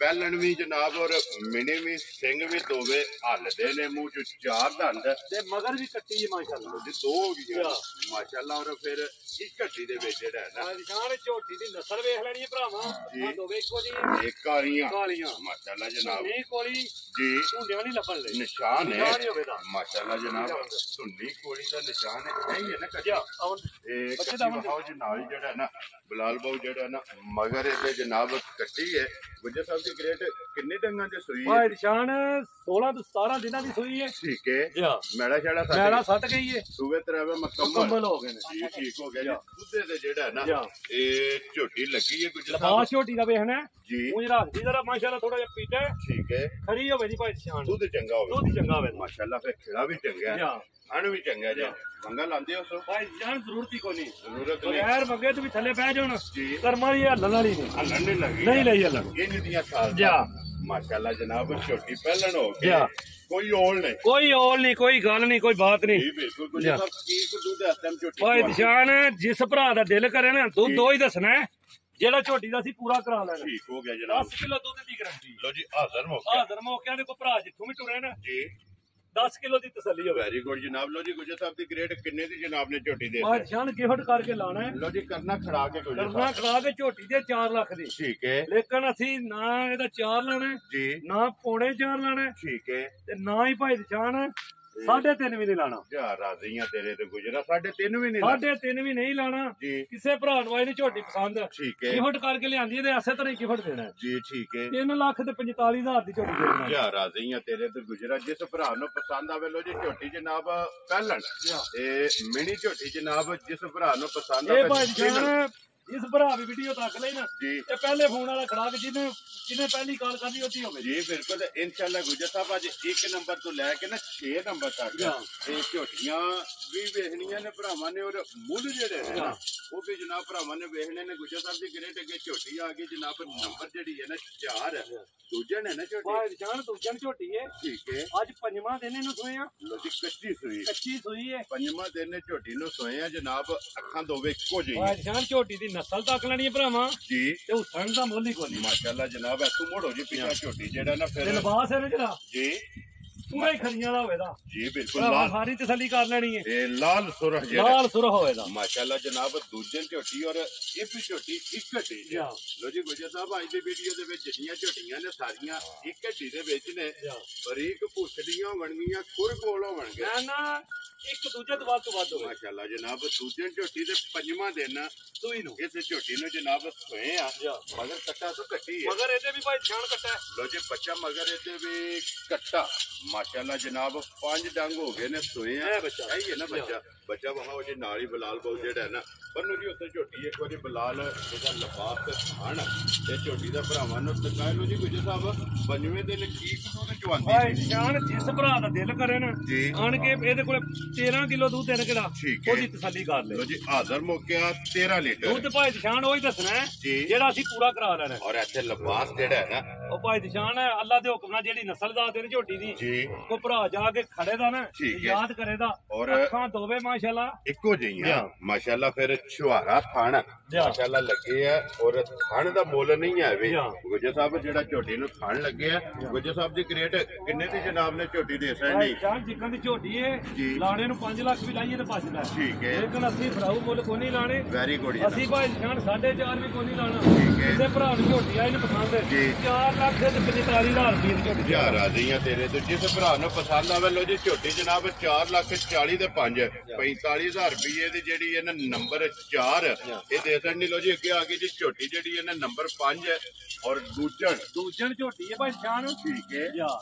ਪਹਿਲਣ ਵੀ ਜਨਾਬ ਔਰ ਮਿਣੇ ਵੀ ਸਿੰਘ ਵੀ ਦੋਵੇਂ ਹੱਲਦੇ ਨੇ ਮੂੰਹ ਚ ਚਾਰ ਦੰਦ ਤੇ ਮਗਰ ਵੀ ਕੱਟੀ ਹੈ ਮਾਸ਼ਾਅੱਲਾ ਜੀ ਦੋ ਹੋ ਗਈਆਂ ਮਾਸ਼ਾਅੱਲਾ ਔਰ ਫਿਰ ਇਸ ਘੱਟੀ ਦੇ ਵਿੱਚ ਜਿਹੜਾ ਹੈ ਨਾ ਨਿਸ਼ਾਨ ਝੋਟੀ ਦੀ ਨਸਲ ਵੇਖ ਲੈਣੀ ਹੈ ਭਰਾਵਾਂ ਦੋਵੇਂ ਇੱਕੋ ਜੀ ਇੱਕ ਕਾਲੀਆਂ ਮਾਸ਼ਾਅੱਲਾ ਜਨਾਬ ਨਹੀਂ ਕੋਲੀ ਜੀ ਝੁੰਡਿਆਂ ਨਹੀਂ ਲੱਭਣ ਲਈ ਨਿਸ਼ਾਨ ਹੈ ਮਾਸ਼ਾਅੱਲਾ ਜਨਾਬ ਸੁੰਨੀ ਕੋਲੀ ਦਾ ਨਿਸ਼ਾਨ ਹੈ ਇਹ ਹੈ ਨਾ ਕੱਟਿਆ ਇਹ ਕੱਟੀ ਬਹਾਉ ਜੀ ਨਾਲ ਜਿਹੜਾ ਨਾ ਬਲਾਲ ਬਾਉ ਜਿਹੜਾ ਨਾ ਮਗਰ ਇਹਦੇ ਜਨਾਬ ਕੱਟੀ ਹੈ ਗੁੱਜਰ ਸਾਹਿਬ ਦੀ ਗ੍ਰੇਟ ਕਿੰਨੇ ਡੰਗਾਂ ਦੇ ਸੂਈ ਹੈ ਨਿਸ਼ਾਨ 16 ਤੋਂ 17 ਦਿਨਾਂ ਦੀ ਸੂਈ ਹੈ ਠੀਕ ਹੈ ਮੈਲਾ ਸੱਟ ਗਈ ਹੈ ਸੂਵੇ ਤਰਾਵੇ ਮੁਕੰਮਲ ਹੋ ਗਏ ਨੇ ਜੀ ਠੀਕ ਹੋ ਗਿਆ ਜੀ ਦੁੱਧੇ ਤੇ ਜਿਹੜਾ ਨਾ ਇਹ ਝੋਟੀ ਲੱਗੀ ਹੈ ਗੁੱਜਰ ਸਾਹਿਬ ਲਾਸ਼ ਝੋਟੀ ਦਾ ਵੇਖਣਾ ਜੀ ਉਹ ਰੱਖਦੀ ਜਰਾ ਮਾਸ਼ਾਅੱਲਾ ਥੋੜਾ ਜਿਹਾ ਪੀਟਾ ਠੀਕ ਹੈ ਖਰੀ ਹੋਵੇ ਜੀ ਭਾਈ ਨਿਸ਼ਾਨ ਦੁੱਧ ਚੰਗਾ ਹੋਵੇ ਮਾਸ਼ਾਅੱਲਾ ਫਿਰ ਖਿਲਾ ਵੀ ਚੰਗਾ ਹੈ ਅਣ ਵੀ ਚੰਗਾ ਜੀ ਮੰਗਾ ਲਾਉਂਦੇ ਹੋ ਸੋ ਭਾਈ ਜਾਨ ਜ਼ਰੂਰਤ ਹੀ ਕੋਈ ਨਹੀਂ ਜ਼ਰੂਰਤ ਨਹੀਂ ਬਗੈਰ ਮੰਗੇ ਤੂੰ ਵੀ ਥੱਲੇ ਬਹਿ ਜਾਣ ਜੀ ਕਰਮਾਂ ਦੀ ਹੱਲਣ ਵਾਲੀ ਨਹੀਂ ਹੱਲਣ ਨਹੀਂ ਲੱਗੀ ਨਹੀਂ ਲਈ ਹੱਲਣ ਇਹ ਦੀਆਂ ਸਾਲ ਮਾਸ਼ਾਅੱਲਾ ਜਨਾਬ ਛੋਟੀ ਪਹਿਲਣ ਹੋ ਗਿਆ ਕੋਈ ਔਲ ਨਹੀਂ ਕੋਈ ਗੱਲ ਨਹੀਂ ਕੋਈ ਬਾਤ ਨਹੀਂ ਜੀ ਬਿਲਕੁਲ ਕੁਝ ਸਭ ਕੀ ਦੁੱਧ ਇਸ ਟਾਈਮ ਛੋਟੀ ਭਾਈ ਨਿਸ਼ਾਨ ਜਿਸ ਭਰਾ ਦਾ ਦਿਲ ਕਰੇ ਨਾ ਦੁੱਧ ਦੋ ਹੀ ਦੱਸਣਾ ਜਿਹੜਾ ਝੋਟੀ ਦਾ ਸੀ ਪੂਰਾ ਕਰਾ ਲੈਣਾ ਠੀਕ ਹੋ ਗਿਆ ਜਨਾਬ 10 ਕਿਲੋ ਦੁੱਧ ਦੀ ਗਰੰਟੀ ਲੋ ਜੀ ਹਾਜ਼ਰ ਮੌਕਿਆਂ ਦੇ ਕੋ ਭਰਾ ਜਿੱਥੋਂ ਵੀ ਟੁਰੇ ਨਾ ਜੀ 10 ਕਿਲੋ ਦੀ ਤਸੱਲੀ ਹੋਵੇ ਵੈਰੀ ਗੁੱਡ ਜਨਾਬ ਲੋ ਜੀ ਗੁਜਰ ਸਾਹਿਬ ਦੀ ਗ੍ਰੇਡ ਕਿੰਨੇ ਦੀ ਜਨਾਬ ਨੇ ਝੋਟੀ ਦੇ ਆ ਜਾਨ ਗਿਫਟ ਕਰਕੇ ਲਾਣਾ ਹੈ ਲੋ ਜੀ ਕਰਨਾ ਖੜਾ ਕੇ ਝੋਟੀ ਦੇ 4 ਲੱਖ ਦੀ ਠੀਕ ਹੈ ਲੇਕਿਨ ਅਸੀਂ ਨਾ ਇਹਦਾ 4 ਲਾਣਾ ਜੀ ਨਾ ਪੌਣੇ 4 ਲਾਣਾ ਠੀਕ ਹੈ ਤੇ ਨਾ ਹੀ ਭਾਈ ਜਾਨ 3.5 ਵੀ ਨਹੀਂ ਲਾਣਾ ਯਾਰ ਰਾਜ਼ੀਆਂ ਤੇਰੇ ਤੇ ਗੁਜਰਾ 3.5 ਵੀ ਨਹੀਂ 3.5 ਵੀ ਨਹੀਂ ਲਾਣਾ ਕਿਸੇ ਭਰਾ ਨੂੰ ਆਈ ਨਹੀਂ ਝੋਟੀ ਪਸੰਦ ਠੀਕ ਹੈ ਗਿਫਟ ਕਰਕੇ ਲਿਆਂਦੀ ਇਹਦੇ ਐਸੇ ਤਰ੍ਹਾਂ ਹੀ ਗਿਫਟ ਦੇਣਾ ਜੀ ਠੀਕ ਹੈ 3 ਲੱਖ ਤੇ 45,000 ਦੀ ਝੋਟੀ ਦੇਣਾ ਯਾਰ ਰਾਜ਼ੀਆਂ ਤੇਰੇ ਤੇ ਗੁਜਰਾ ਜਿਸ ਭਰਾ ਨੂੰ ਪਸੰਦ ਆਵੇ ਲੋ ਜੀ ਝੋਟੀ ਜਨਾਬ ਪਹਿਲਣ ਇਹ ਮਿਨੀ ਝੋਟੀ ਜਨਾਬ ਜਿਸ ਭਰਾ ਨੂੰ ਪਸੰਦ ਆਵੇ ਇਹ ਭਾਈ ਜਾਨ ਇਸ ਭਰਾ ਵੀ ਵੀਡੀਓ ਤੱਕ ਲਈ ਨਾ ਇਹ ਪਹਿਲੇ ਫੋਨ ਵਾਲਾ ਖੜਾ ਕੇ ਜਿਹਨੇ ਪਹਿਲੀ ਕਾਲ ਕਰਨੀ ਉੱਤੀ ਹੋਵੇ ਜੀ ਬਿਲਕੁਲ ਇਨਸ਼ਾਅੱਲਾ ਗੁਜਰ ਸਾਹਿਬ ਅੱਜ 1 ਨੰਬਰ ਤੋਂ ਲੈ ਕੇ ਨਾ 6 ਨੰਬਰ ਤੱਕ ਇਹ ਝੋਟੀਆਂ ਵੀ ਵੇਖਣੀਆਂ ਨੇ ਭਰਾਵਾਂ ਨੇ ਔਰ ਮੁੱਲ ਜਿਹੜੇ ਨੇ ਉਹ ਵੀ ਜਨਾਬ ਭਰਾਵਾਂ ਨੇ ਵੇਖਣੇ ਨੇ ਗੁਜਰ ਸਾਹਿਬ ਦੀ ਗ੍ਰੇਟ ਅੱਗੇ ਝੋਟੀ ਆ ਗਈ ਜਨਾਬ ਨੰਬਰ ਜਿਹੜੀ ਹੈ ਨਾ 4 ਦੂਜੇ ਨੇ ਨਾ ਝੋਟੀ ਜਾਨ ਦੂਜੇ ਝੋਟੀ ਹੈ ਠੀਕ ਹੈ ਅੱਜ ਪੰਜਵਾਂ ਦਿਨ ਇਹਨੂੰ ਸੋਏ ਆ ਲੋ ਜੀ ਕੱਚੀ ਸੂਈ ਹੈ ਪੰਜਵਾਂ ਦਿਨ ਨੇ ਝੋਟੀ ਨੂੰ ਸੋਏ ਆ ਜਨਾਬ ਅੱਖਾਂ ਦੋਵੇਂ ਇੱਕੋ ਜਿਹੀ ਜਾਨ ਝੋਟੀ ਦੀ ਨਸਲ ਤੱਕ ਲੈਣੀ ਹੈ ਭਰਾਵਾਂ ਜੀ ਤੇ ਉਹ ਸੰਗ ਦਾ ਮੁੱਲ ਹੀ ਕੋਈ ਮਾਸ਼ਾਅੱਲਾ ਜਨਾਬ ਐਸੂ ਮੋੜੋ ਜੀ ਪਿੱਛਾ ਝੋਟੀ ਜਿਹੜਾ ਨਾ ਫਿਰ ਲਿਬਾਸ ਹੈ ਨਾ ਜਿਹੜਾ ਜੀ ਪੂਰਾ ਹੀ ਖਰੀਆਂ ਦਾ ਹੋਵੇਗਾ ਜੀ ਬਿਲਕੁਲ ਲਾਲ ਸਾਰੀ ਤਸੱਲੀ ਕਰ ਲੈਣੀ ਹੈ ਇਹ ਲਾਲ ਸੁਰਖ ਹੋਵੇਗਾ ਮਾਸ਼ਾਅੱਲਾ ਜਨਾਬ ਦੂਜੇ ਝੋਟੀ ਔਰ ਇਹ ਵੀ ਝੋਟੀ ਇੱਕ ਢੀ ਲੋ ਜੀ ਗੁਜਰ ਸਾਹਿਬ ਅੱਜ ਦੀ ਵੀਡੀਓ ਦੇ ਵਿੱਚ ਜਿੰਨੀਆਂ ਝੋਟੀਆਂ ਨੇ ਸਾਰੀਆਂ ਇੱਕ ਢੀ ਦੇ ਵਿੱਚ ਨੇ ਬਰੀਕ ਪੁੱਛੜੀਆਂ ਹੋਣਗੀਆਂ ਖੁਰ ਕੋਲ ਹੋਣਗੇ ਨਾ ਇੱਕ ਦੂਜੇ ਤੋਂ ਵੱਧ ਹੋਵੇ ਮਾਸ਼ਾਅੱਲਾ ਜਨਾਬ ਦੂਜੇ ਝੋਟੀ ਦੇ ਪੰਜਵਾਂ ਦਿਨ ਸੂਈ ਨੂੰ ਇਸ ਝੋਟੀ ਨੂੰ ਜਨਾਬ ਸੋਏ ਆ ਮਗਰ ਕੱਟਾ ਤੋਂ ਕੱਟੀ ਹੈ ਮਗਰ ਇਹਦੇ ਵੀ ਭਾਈ ਜਾਨ ਕੱਟਾ ਲੋ ਜੀ ਬੱਚਾ ਮਗਰ ਇਹਦੇ ਵੀ ਕੱਟਾ ਮਾਸ਼ਾਅੱਲਾ ਜਨਾਬ 5 ਡੰਗ ਹੋ ਗਏ ਨੇ ਸੋਏ ਆ ਇਹੀ ਹੈ ਨਾ ਬੱਚਾ ਵਹਾਓ ਜੀ ਨਾਲ ਹੀ ਬਲਾਲ ਬਾਉ ਜਿਹੜਾ ਨਾ ਬੰਨੂ ਜੀ ਉੱਥੇ ਝੋਟੀ ਇੱਕ ਵਾਰੀ ਬਲਾਲ ਇਹਦਾ ਲਫਾਫ ਤੇ ਖਾਣ ਤੇ ਝੋਟੀ ਦਾ ਭਰਾਵਾਂ ਨੂੰ ਤਕਾਇ ਲੋ ਜੀ ਗੁਜਰ ਸਾਹਿਬ ਪੰਜਵੇਂ ਦਿਨ ਕੀ ਕਦੋਂ ਤੇ ਚਵਾਂਦੀ ਜਾਨ ਜਿਸ ਭਰਾ ਦਾ ਦਿਲ ਕਰੇ ਨਾ ਆਣ ਕੇ ਇਹਦੇ ਕੋਲ 13 ਕਿਲੋ ਦੁੱਧ ਦੇਣ ਕਿਹੜਾ ਉਹਦੀ ਤਸੱਲੀ ਕਰ ਲੈ ਲੋ ਜੀ ਹਾਜ਼ਰ ਮੌਕਿਆ 13 ਲੀਟਰ ਦੁੱਧ ਭਾਈ ਜਾਨ ਉਹੀ ਦੱਸਣਾ ਜਿਹੜਾ ਅਸੀਂ ਪੂਰਾ ਕਰਾ ਲੈਣਾ ਔਰ ਇੱਥੇ ਲਫਾਫ ਜਿਹੜਾ ਹੈ ਨਾ ਉਹ ਭਾਈ ਨਿਸ਼ਾਨ ਅੱਲਾ ਦੇ ਹੁਕਮ ਨਾਲ ਜਿਹੜੀ ਨਸਲ ਦਾ ਦਿਨ ਝੋਟੀ ਦੀ ਜੀ ਕੋ ਭਰਾ ਜਾ ਕੇ ਖੜੇ ਦਾ ਨਾ ਯਾਦ ਕਰੇਦਾ ਅੱਖਾਂ ਦੋਵੇਂ ਮਾਸ਼ਾਅੱਲਾ ਇੱਕੋ ਜਿਹੀਆਂ ਮਾਸ਼ਾਅੱਲਾ। ਫਿਰ ਛੁਹਾਰਾ ਥਣ ਮਾਸ਼ਾਅੱਲਾ ਲੱਗੇ ਆ ਔਰ ਥਣ ਦਾ ਮੁੱਲ ਨਹੀਂ ਹੈ ਵੇ ਗੁੱਜਰ ਸਾਹਿਬ। ਜਿਹੜਾ ਝੋਟੀ ਨੂੰ ਥਣ ਲੱਗੇ ਆ ਗੁੱਜਰ ਸਾਹਿਬ ਦੀ ਰੇਟ ਕਿੰਨੇ ਦੀ ਜਨਾਬ ਨੇ ਝੋਟੀ ਦੇ ਸਕਣੀ? ਜਿੱਕਾਂ ਦੀ ਝੋਟੀ ਹੈ ਲਾਣੇ ਨੂੰ 5 ਲੱਖ ਵੀ ਲਾਈਏ ਤੇ ਬਚਦਾ। ਠੀਕ ਹੈ, ਲੇਕਿਨ ਅਸੀਂ ਫਰਾਊ ਮੁੱਲ ਕੋਈ ਨਹੀਂ ਲਾਣੇ। Very good. ਅਸੀਂ ਭਾਈ ਜਾਨ 4.5 ਵੀ ਕੋਈ ਨਹੀਂ ਲਾਣਾ। ਕਿਸੇ ਭਰਾ ਨੂੰ ਝੋਟੀ ਆਈ ਨੂੰ ਪਸੰਦ ਹੈ 4 ਲੱਖ ਤੇ 45,000 ਰੁਪਏ ਦੀ ਝੋਟੀ ਯਾਰ ਆ ਗਈਆਂ ਤੇਰੇ ਤੇ। ਜਿਸ ਭਰਾ ਨੂੰ ਪਸੰਦ ਆਵੇ ਲੋ ਜੀ ਝੋਟੀ ਜਨਾਬ 4,40,000 ਦੇ 5 45,000 ਰੁਪਏ ਦੀ ਜਿਹੜੀ ਇਹਨਾਂ ਨੰਬਰ 4 ਇਹ ਦੇ ਸਕਣੀ। ਲੋ ਜੀ ਅੱਗੇ ਆ ਗਈ ਜੀ ਝੋਟੀ ਜਿਹੜੀ ਇਹਨਾਂ ਨੰਬਰ 5 ਔਰ ਦੂਜਣ ਝੋਟੀ ਹੈ ਭਾਈ ਜਾਨ। ਠੀਕ ਹੈ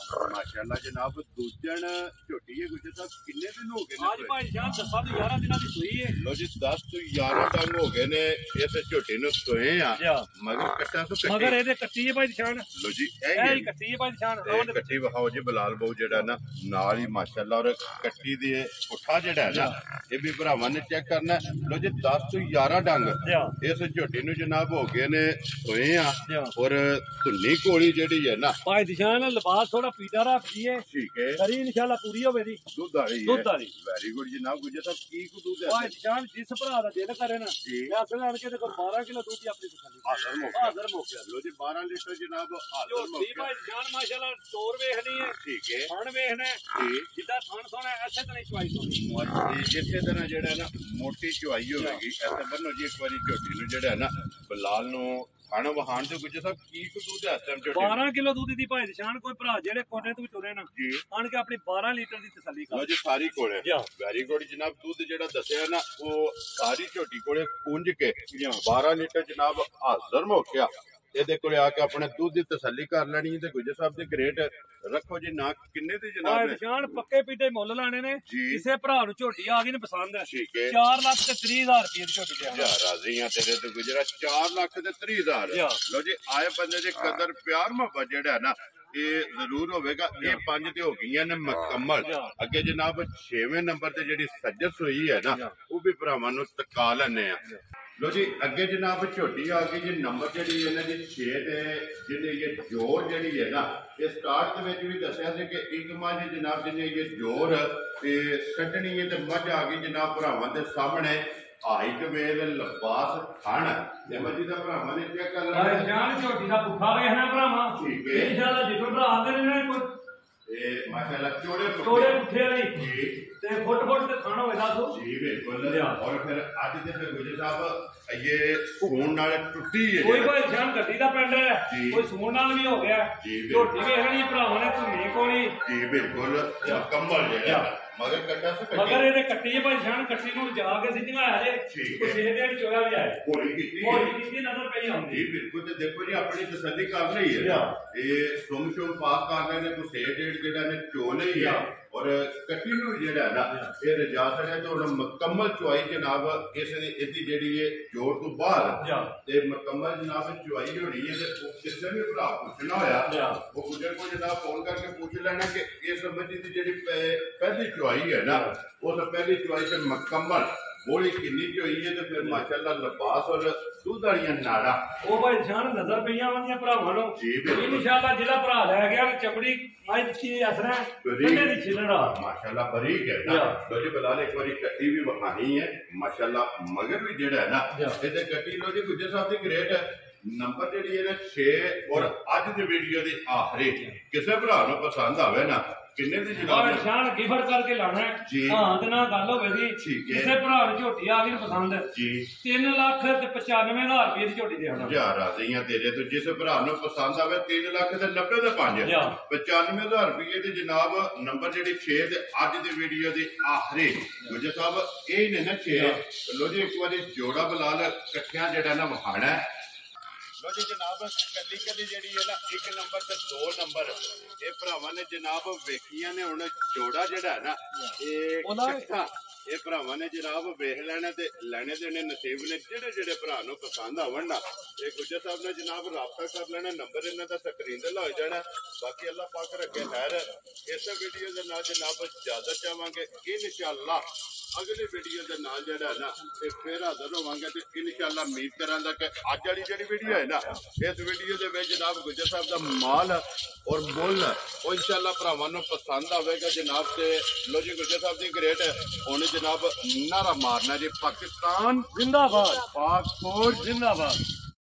ਮਾਸ਼ਾਅੱਲਾ ਜਨਾਬ। ਦੂਜਣ ਝੋਟੀ ਹੈ ਗੁੱਜਰ ਸਾਹਿਬ। ਕਿੰਨੇ ਦਿਨ ਹੋ ਗਏ ਨੇ ਅੱਜ ਭਾਈ ਜਾਨ 10-11 ਦਿਨਾਂ ਦੀ ਸੂਈ ਹੈ। ਲੋ ਜੀ 10 ਤੋਂ 11 ਦਿਨ ਹੋ ਗਏ ਨੇ ਇਸ ਝੋਟੀ ਨੂੰ ਸੋਏ ਆ। ਮਗਰ ਕੱਟਾ ਤੋਂ ਕੱਟੀ ਮਗਰ ਇਹਦੇ ਕੱਟੀ ਹੈ ਭਾਈ ਨਿਸ਼ਾਨ। ਲੋ ਜੀ ਇਹ ਹੀ ਕੱਟੀ ਹੈ ਭਾਈ ਨਿਸ਼ਾਨ। ਕੱਟੀ ਵਿਖਾਓ ਜੀ ਬਲਾਲ ਬਾਊ ਜਿਹੜਾ ਨਾ ਨਾਲ ਹੀ ਮਾਸ਼ਾਅੱਲਾ। ਔਰ ਕੱਟੀ ਦੀ ਪੁੱਠਾ ਜਿਹੜਾ ਹੈ ਨਾ ਇਹ ਵੀ ਭਰਾਵਾਂ ਨੇ ਚੈੱਕ ਕਰਨਾ। ਲੋ ਜੀ 10 ਤੋਂ 11 ਡੰਗ ਇਸ ਝੋਟੀ ਨੂੰ ਜਨਾਬ ਹੋ ਗਏ ਨੇ ਸੋਏ ਆ। ਔਰ ਧੁੰਨੀ ਕੋਲੀ ਜਿਹੜੀ ਹੈ ਨਾ ਭਾਈ ਨਿਸ਼ਾਨ ਲਿਬਾਸ ਥੋੜਾ ਪੀਟਾ ਰੱਖਦੀ ਹੈ। ਠੀਕ ਹੈ, ਕਰੀ ਇਨਸ਼ਾਅੱਲਾ ਪੂਰੀ ਹੋਵੇ ਦੀ ਦੁੱਧ ਵਾਲੀ ਵੈਰੀ ਗੁੱਡ ਜਨਾਬ। ਗੁੱਜਰ ਸਾਹਿਬ ਕੀ ਕੁ ਦੁੱਧ ਹੈ ਭਾਈ ਨਿਸ਼ਾਨ? ਜਿਸ ਭਰਾ ਦਾ ਦਿਲ ਕਰੇ ਨਾ ਮੈਂ ਅਸਲ ਆਣ ਕੇ ਤੇ 12 ਕਿਲੋ ਦੁੱਧ ਆਪਣੀ ਤਸੱਲੀ ਹਾਜ਼ਰ ਮੌਕੇ। ਲੋ ਜੀ 12 ਲੀਟਰ ਜਨਾਬ ਹਾਜ਼ਰ ਮੌਕੇ। ਭਾਈ ਨਿਸ਼ਾਨ ਮਾਸ਼ਾਅੱਲਾ ਤੋਰ ਵੇਖਣੀ ਹੈ। ਠੀਕ ਹੈ, ਥਣ ਵੇਖਣਾ ਜਿੱਦਾਂ ਥਣ ਸੋਣਾ ਐਸੇ ਤਰ੍ਹਾਂ ਚੁਆਈ ਸੋਣੀ। ਜਿਸੇ ਤਰ੍ਹਾਂ ਜਿਹੜਾ ਨਾ ਮੋਟੀ ਚੁਆਈ ਹੋਵੇਗੀ ਐਸੇ ਬੰਨੋ ਜੀ ਇੱਕ ਵਾਰੀ ਝੋਟੀ ਨੂੰ ਜਿਹੜਾ ਨਾ ਬਲਾਲ ਨੂੰ ਖਾਣਾ ਵਹਾਣ ਦੇ। ਗੁੱਜਰ ਸਾਹਿਬ ਕੀ ਕੁ ਦੁੱਧ ਹੈ ਇਸ ਟਾਈਮ ਝੋਟੀ? 12 ਕਿਲੋ ਦੁੱਧ ਦੀ ਭਾਈ ਨਿਸ਼ਾਨ। ਕੋਈ ਭਰਾ ਜਿਹੜੇ ਕੋਨੇ ਤੋਂ ਵੀ ਤੁਰੇ ਨਾ ਆਣ ਕੇ ਆਪਣੀ 12 ਲੀਟਰ ਦੀ ਤਸੱਲੀ ਕਰ। ਲੋ ਜੀ ਸਾਰੀ ਕੋਲੇ ਵੈਰੀ ਗੁੱਡ ਜਨਾਬ। ਦੁੱਧ ਜਿਹੜਾ ਦੱਸਿਆ ਨਾ ਉਹ ਸਾਰੀ ਝੋਟੀ ਕੋਲੇ ਪੁੰਜ ਕੇ 12 ਲੀਟਰ ਜਨਾਬ ਹਾਜ਼ਰ ਮੌਕਿਆ। ਇਹਦੇ ਕੋਲੇ ਆ ਕੇ ਆਪਣੇ ਦੁੱਧ ਦੀ ਤਸੱਲੀ ਕਰ ਲੈਣੀ ਤੇ ਗੁੱਜਰ ਸਾਹਿਬ ਦੇ ਗ੍ਰੇਟ ਰੱਖੋ ਜੀ ਨਾ ਕਿੰਨੇ ਦੀ ਜਨਾਬ ਨੇ? ਨਿਸ਼ਾਨ ਪੱਕੇ ਪੀਟੇ ਮੁੱਲ ਲਾਣੇ ਨੇ। ਕਿਸੇ ਭਰਾ ਨੂੰ ਝੋਟੀ ਆ ਗਈ ਨੇ ਪਸੰਦ ਹੈ 4,30,000 ਰੁਪਏ ਦੀ ਝੋਟੀ ਦੇ ਰਾਜ਼ੀਆਂ ਤੇਰੇ ਤੇ ਗੁਜਰਾ 4,30,000। ਲੋ ਜੀ ਆਏ ਬੰਦੇ ਦੇ ਕਦਰ ਪਿਆਰ ਮੁਹੱਬਤ ਜਿਹੜਾ ਨਾ ਇਹ ਜ਼ਰੂਰ ਹੋਵੇਗਾ। ਇਹ 5 ਤੇ ਹੋ ਗਈਆਂ ਨੇ ਮੁਕੰਮਲ। ਅੱਗੇ ਜਨਾਬ 6ਵੇਂ ਨੰਬਰ ਤੇ ਜਿਹੜੀ ਸੱਜਸ ਹੋਈ ਹੈ ਨਾ ਉਹ ਵੀ ਭਰਾਵਾਂ ਨੂੰ ਤਕਾ ਲੈਣੇ ਆ। ਲੋ ਜੀ ਅੱਗੇ ਜਨਾਬ ਝੋਟੀ ਆ ਗਈ ਜੀ ਨੰਬਰ ਜਿਹੜੀ ਇਹਨਾਂ ਦੀ 6 ਤੇ ਜਿਹਨੇ ਇਹ ਜੋਰ ਜਿਹੜੀ ਹੈ ਨਾ ਇਹ ਸਟਾਰਟ ਦੇ ਵਿੱਚ ਵੀ ਦੱਸਿਆ ਸੀ ਕਿ ਇੱਕ ਮੱਝ ਜਨਾਬ ਜਿਹਨੇ ਇਹ ਜੋਰ ਤੇ ਕੱਢਣੀ ਹੈ ਤੇ ਮੱਝ ਆ ਗਈ ਜਨਾਬ ਭਰਾਵਾਂ ਦੇ ਸਾਹਮਣੇ। ਹਾਈਟ ਵੇਲ ਲਬਾਸ ਖਾਣ ਤੇ ਮੱਝੀ ਦਾ ਭਰਾਵਾਂ ਨੇ ਚੈੱਕ ਕਰ ਲੈਣਾ। ਜਾਨ ਝੋਟੀ ਦਾ ਪੁੱਠਾ ਵੇਖਣਾ ਭਰਾਵਾਂ। ਠੀਕ ਹੈ ਇਨਸ਼ਾਅੱਲਾ ਜਿੱਥੇ ਭਰਾ ਆਉਂਦੇ ਨੇ ਕੋਈ ਇਹ ਮਾਸ਼ਾਅੱਲਾ ਚੋੜੇ ਪੁੱਠੇ ਵਾਲੀ ਤੇ ਫੁੱਟ ਤੇ ਖਾਣਾ ਹੋਵੇ ਦੱਸੋ ਜੀ ਬਿਲਕੁਲ। ਔਰ ਫਿਰ ਅੱਜ ਦੇ ਫਿਰ ਗੁਜਰ ਸਾਹਿਬ ਇਹ ਸੂਣ ਨਾਲ ਟੁੱਟੀ ਹੈ। ਕੋਈ ਜਾਨ ਗੱਡੀ ਦਾ ਪਿੰਡ ਹੈ ਕੋਈ ਸੂਣ ਨਾਲ ਵੀ ਹੋ ਗਿਆ। ਝੋਟੀ ਵੇਖਣੀ ਭਰਾਵਾਂ ਨੇ ਧੁੰਨੀ ਕੋਲੀ ਜੀ ਬਿਲਕੁਲ ਮੁਕੰਮਲ ਜਿਹੜਾ ਮਗਰ ਕੱਟਾ ਸੇ ਮਗਰ ਇਹਦੇ ਕੱਟੀ ਹੈ ਭਾਈ ਜਾਨ। ਕੱਟੀ ਨੂੰ ਜਾ ਕੇ ਸਿੱਧੀਆਂ ਆ ਜੇ ਕੋਈ ਛੇ ਦਿਨ ਚੋਰਾ ਵੀ ਆਏ ਹੋਲੀ ਕੀਤੀ ਨਜ਼ਰ ਪਈ ਆਉਂਦੀ। ਜੀ ਬਿਲਕੁਲ। ਤੇ ਦੇਖੋ ਜੀ ਆਪਣੀ ਤਸੱਲੀ ਕਰ ਲਈ ਹੈ ਇਹ ਸੁਮ ਪਾਸ ਕਰ ਰਹੇ ਨੇ ਕੋਈ ਸੇ ਡੇਢ ਜਿਹੜਾ ਨੇ ਚੋ ਲਈ ਹੈ। ਔਰ ਕੱਟੀ ਨੂੰ ਜਿਹੜਾ ਨਾ ਇਹ ਰਜਾ ਸੜਿਆ ਤੇ ਹੁਣ ਮੁਕੰਮਲ ਚੁਆਈ ਜਨਾਬ ਇਹਦੀ ਜਿਹੜੀ ਹੈ ਜੋੜ ਤੋਂ ਬਾਅਦ ਤੇ ਮੁਕੰਮਲ ਜਨਾਬ ਚੁਆਈ ਹੋਣੀ ਹੈ। ਤੇ ਕਿਸੇ ਵੀ ਭਰਾ ਪੁੱਛਣਾ ਹੋਇਆ ਉਹ ਗੁਜਰ ਕੋ ਜਨਾਬ ਫੋਨ ਕਰਕੇ ਪੁੱਛ ਲੈਣਾ ਕਿ ਇਸ ਮੱਝੀ ਦੀ ਜਿਹੜੀ ਪਹਿਲੀ ਚੁਆਈ ਹੈ ਨਾ ਉਸ ਪਹਿਲੀ ਚੁਆਈ ਤੇ ਮੁਕੰਮਲ ਬੋਲੀ ਕਿੰਨੀ ਹੋਈ ਹੈ ਤੇ ਫਿਰ ਮਾਸ਼ਾਅੱਲਾ ਲਬਾਸ ਔਰ ਦੁੱਧ ਵਾਲੀਆਂ ਨਾੜਾ ਉਹ ਭਾਈ ਜਾਨ ਨਜ਼ਰ ਪਈਆਂ ਵਾਂਦੀਆਂ ਭਰਾਵਾਂ ਨੂੰ। ਇਨਸ਼ਾਅੱਲਾ ਜਿਹੜਾ ਭਰਾ ਲੈ ਗਿਆ ਚਮੜੀ ਮਾਈ ਦੀ ਅਸਰਾ ਕੰਨੇ ਦੀ ਛਿਲੜਾ ਮਾਸ਼ਾਅੱਲਾ ਬਰੀਕ ਹੈ ਨਾ। ਲੋ ਜੀ ਬਲਾਲ ਇੱਕ ਵਾਰੀ ਕੱਟੀ ਵੀ ਵਖਾਣੀ ਹੈ ਮਾਸ਼ਾਅੱਲਾ। ਮਗਰ ਵੀ ਜਿਹੜਾ ਹੈ ਨਾ ਇਹਦੇ ਕੱਟੀ ਲੋ ਜੀ ਗੁੱਜਰ ਸਾਹਿਬ ਦੀ ਗ੍ਰੇਟ ਨੰਬਰ ਜਿਹੜੀ ਹੈ ਨਾ 6 ਔਰ ਅੱਜ ਦੀ ਵੀਡੀਓ ਦੇ ਆਖਰੀ ਕਿਸੇ ਭਰਾ ਨੂੰ ਪਸੰਦ ਆਵੇ ਨਾ ਕਿੰਨੇ ਦੀ ਜਨਾਬ ਨਿਸ਼ਾਨ ਗਿਫਟ ਕਰਕੇ ਲਾਣਾ ਹਾਂ ਤੇ ਨਾ ਗੱਲ ਹੋਵੇ ਦੀ ਕਿਸੇ ਭਰਾ ਨੂੰ ਝੋਟੀ ਆ ਗਈ ਪਸੰਦ ਜੀ 3,95,000 ਰੁਪਏ ਦੀ ਝੋਟੀ ਦੇਣਾ ਯਾਰ ਰਾਜ਼ੀਆਂ ਤੇਰੇ ਤੋਂ। ਜਿਸ ਭਰਾ ਨੂੰ ਪਸੰਦ ਆਵੇ 3,90,000 ਦੇ 5 95,000 ਰੁਪਏ ਦੇ ਜਨਾਬ ਨੰਬਰ ਜਿਹੜੀ 6 ਤੇ ਅੱਜ ਦੀ ਵੀਡੀਓ ਦੇ ਆਖਰੀ ਗੁਜਰ ਸਾਹਿਬ ਇਹ ਨੇ ਨਾ 6। ਲੋ ਜੀ ਇੱਕ ਵਾਰੀ ਜੋੜਾ ਬਲਾਲ ਇਕੱਠਿਆਂ ਜਿਹੜਾ ਨਾ ਵਖਾਣਾ। ਲੋ ਜੀ ਜਨਾਬ ਕੱਲੀ ਜਿਹੜੀ ਹੈ ਨਾ 1 ਨੰਬਰ ਤੇ 2 ਨੰਬਰ ਇਹ ਭਰਾਵਾਂ ਨੇ ਜਨਾਬ ਵੇਖੀਆਂ ਨੇ। ਹੁਣ ਜੋੜਾ ਜਿਹੜਾ ਨਾ ਇਹ ਭਰਾਵਾਂ ਨੇ ਜਨਾਬ ਵੇਖ ਲੈਣਾ ਤੇ ਲੈਣੇ ਦੇਣੇ ਨਸੀਬ ਨੇ। ਜਿਹੜੇ ਭਰਾ ਨੂੰ ਪਸੰਦ ਆਵਣ ਨਾ ਇਹ ਗੁੱਜਰ ਸਾਹਿਬ ਨੇ ਜਨਾਬ ਰਾਬਤਾ ਕਰ ਲੈਣਾ। ਨੰਬਰ ਇਹਨਾਂ ਦਾ ਸਕਰੀਨ ਤੇ ਲੱਗ ਜਾਣਾ। ਬਾਕੀ ਅੱਲਾਹ ਪਾਕ ਰੱਖੇ ਖੈਰ। ਇਸ ਵੀਡੀਓ ਦੇ ਨਾਲ ਜਨਾਬ ਇਜਾਜ਼ਤ ਚਾਹਾਂਗੇ ਇਨਸ਼ਾਅੱਲਾ। अगली वीडियो के नाल जेड़ा है ना ते फिर हाजिर होवांगे ते इंशाअल्लाह उम्मीद करांगा कि अज वाली जेड़ी वीडियो है ना इस वीडियो दे विच जनाब गुज्जर साहब दा माल और मुल वो इंशाअल्लाह भरावां नूं पसंद आवेगा जनाब। ते लो जी गुज्जर साहब दी ग्रेट हुण जनाब नारा मारना जी पाकिस्तान जिंदाबाद, पाक फौज जिंदाबाद।